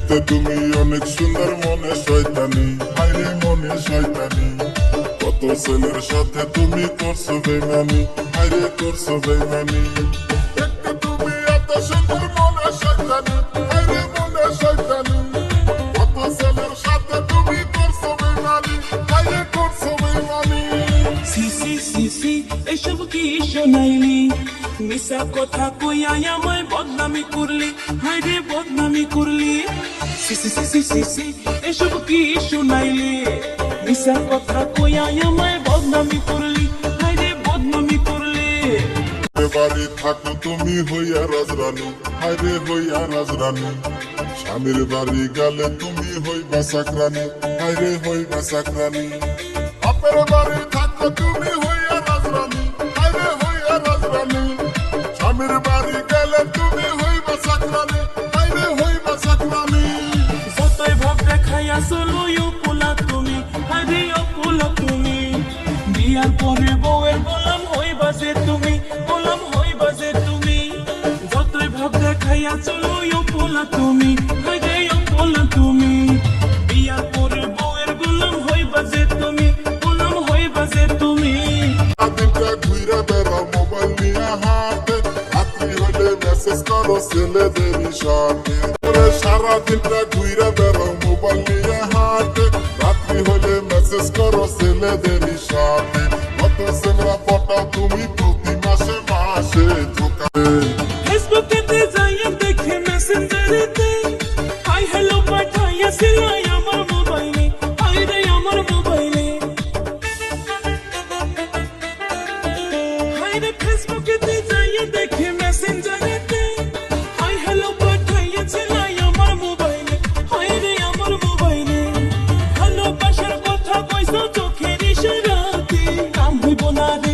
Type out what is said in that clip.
দেখতে তুমি অনেক সুন্দর, মনে শয়তানি, হায়রে মনে শয়তানি। কত ছেলের সাথে তুমি করছো বেমানি, হায়রে করছো বেমানি। দেখতে তুমি এত সুন্দর, মনে শয়তানি, হায়রে মনে শয়তানি। কত ছেলের সাথে তুমি করছো বেমানি, হায়রে করছো বেমানি। সিসি সিসি এসব কি শোনাইলি, মিশা কথা কইয়া আমায় বদনামি করলি, হায়রে বদনামি করলি। সিসি সিসি সিসি এসব কি শোনাইলি, মিশা কথা কইয়া আমায় বদনামি করলি, হায়রে বদনামি করলি। বাড়ি থাকো তুমি হইয়া রাজরানী, হায়রে হইয়া রাজরানী। স্বামীর বাড়ি গেলে তুমি হইবা চাকরানী, হায়রে হইবা চাকরানী। বাপের বাড়ি থাকো তুমি হইয়া রাজরানী, হায়রে হইয়া রাজরানী। স্বামীর বাড়ি গেলে তুমি হইবা চাকরানী, হায়রে হইবা চাকরানী। যতই ভাব দেখাইয়া চলো পোলা তুমি, হায়রে পোলা তুমি। বিয়ার পরে বউয়ের গোলাম হইবা যে তুমি, গোলাম হইবা যে তুমি। যতই ভাব দেখাইয়া চলো পোলা তুমি, হায়রে পোলা তুমি। বিয়ার পরে বউয়ের গোলাম হইবা যে তুমি, গোলাম হইবা যে তুমি। দিনটা ঘুরে বেড়াও মোবাইল নিয়ে হাতে, রাত্রি হলে মেসেজ করো ছেলেদেরই সাথে। সারা দিনটা ঘুরে বেড়াও মোবাইল নিয়ে হাতে, রাত্রি হলে মেসেজ করো ছেলেদেরই সাথে। কত ছেলেরা পটাও তুমি প্রতি মাসে মাসে ধোকাতে। ফেসবুকেতে যাইয়া দেখে মেসেঞ্জারেতে হাই হ্যালো পাঠাইয়া সিলাই আমার মোবাইলে, হায়রে আমার মোবাইলে। হায়রে ফেসবুকেতে যাইয়া দেখে মেসেঞ্জারেতে হাই হ্যালো পাঠাইয়া সিলাই আমার মোবাইলে, হায়রে আমার মোবাইলে। ভালোবাসার কথা কইছো চোখের ইশারাতে, কাম হইব না রে